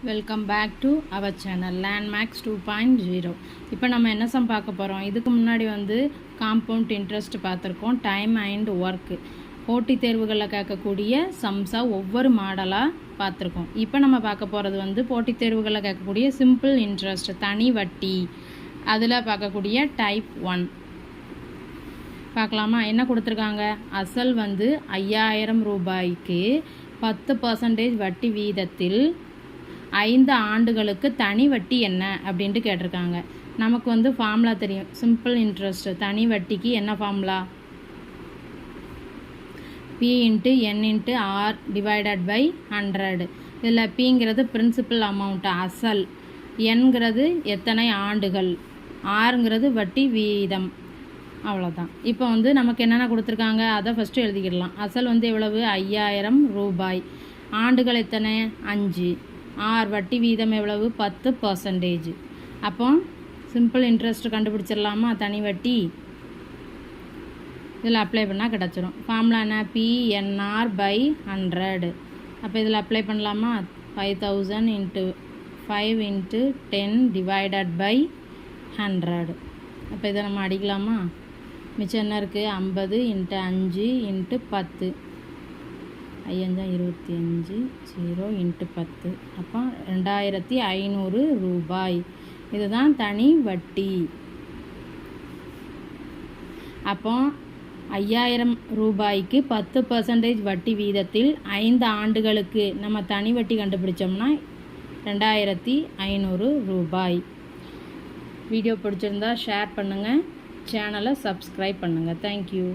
Welcome back to our channel landmarks 2.0. இப்போ நம்ம என்ன சம் பார்க்க போகிறோம். இதுக்கு முன்னாடி காம்பவுண்ட் இன்ட்ரெஸ்ட் பார்த்துருக்கோம். டைம் அண்ட் ஒர்க்கு போட்டித் தேர்வுகளில் கேட்கக்கூடிய சம்ஸாக ஒவ்வொரு மாடலாக பார்த்துருக்கோம். இப்போ நம்ம பார்க்க போகிறது போட்டித் தேர்வுகளில் கேட்கக்கூடிய சிம்பிள் இன்ட்ரெஸ்ட் தனி வட்டி, அதில் பார்க்கக்கூடிய டைப் 1 பார்க்கலாமா. என்ன கொடுத்துருக்காங்க, அசல் 5000 ரூபாய்க்கு 10% வட்டி வீதத்தில் 5 ஆண்டுகளுக்கு தனி வட்டி என்ன அப்படின்ட்டு கேட்டிருக்காங்க. நமக்கு ஃபார்முலா தெரியும். சிம்பிள் இன்ட்ரெஸ்ட் தனி வட்டிக்கு என்ன formula, P × N × R divided by 100. இதில் Pங்கிறது பிரின்சிபல் அமௌண்ட் அசல், Nங்கிறது எத்தனை ஆண்டுகள், Rங்கிறது வட்டி வீதம். அவ்வளோதான். இப்போ நமக்கு என்னென்ன கொடுத்துருக்காங்க அதை ஃபஸ்ட்டு எழுதிக்கிடலாம். அசல் எவ்வளவு 5000 ரூபாய், ஆண்டுகள் எத்தனை 5, ஆர் வட்டி வீதம் எவ்வளவு 10%. அப்போ சிம்பிள் இன்ட்ரெஸ்ட் கண்டுபிடிச்சிடலாமா. தனி வட்டி இதில் அப்ளை பண்ணால் கிடச்சிரும். ஃபார்முலா என்ன, PNR by 100. அப்போ இதில் அப்ளை பண்ணலாமா. 5000 × 5 × 10 டிவைடட் பை 100. அப்போ இதை நம்ம அடிக்கலாமா. மிச்சம் என்ன இருக்குது, 50 × 5 × 10, 5 25, 0 × 10. அப்போ 2500 ரூபாய். இதுதான் தனி வட்டி. அப்போ 5000 ரூபாய்க்கு 10% வட்டி வீதத்தில் 5 ஆண்டுகளுக்கு நம்ம தனி வட்டி கண்டுபிடிச்சோம்னா 2500 ரூபாய். வீடியோ பிடிச்சிருந்தா ஷேர் பண்ணுங்கள், சேனலை சப்ஸ்கிரைப் பண்ணுங்கள். தேங்க்யூ.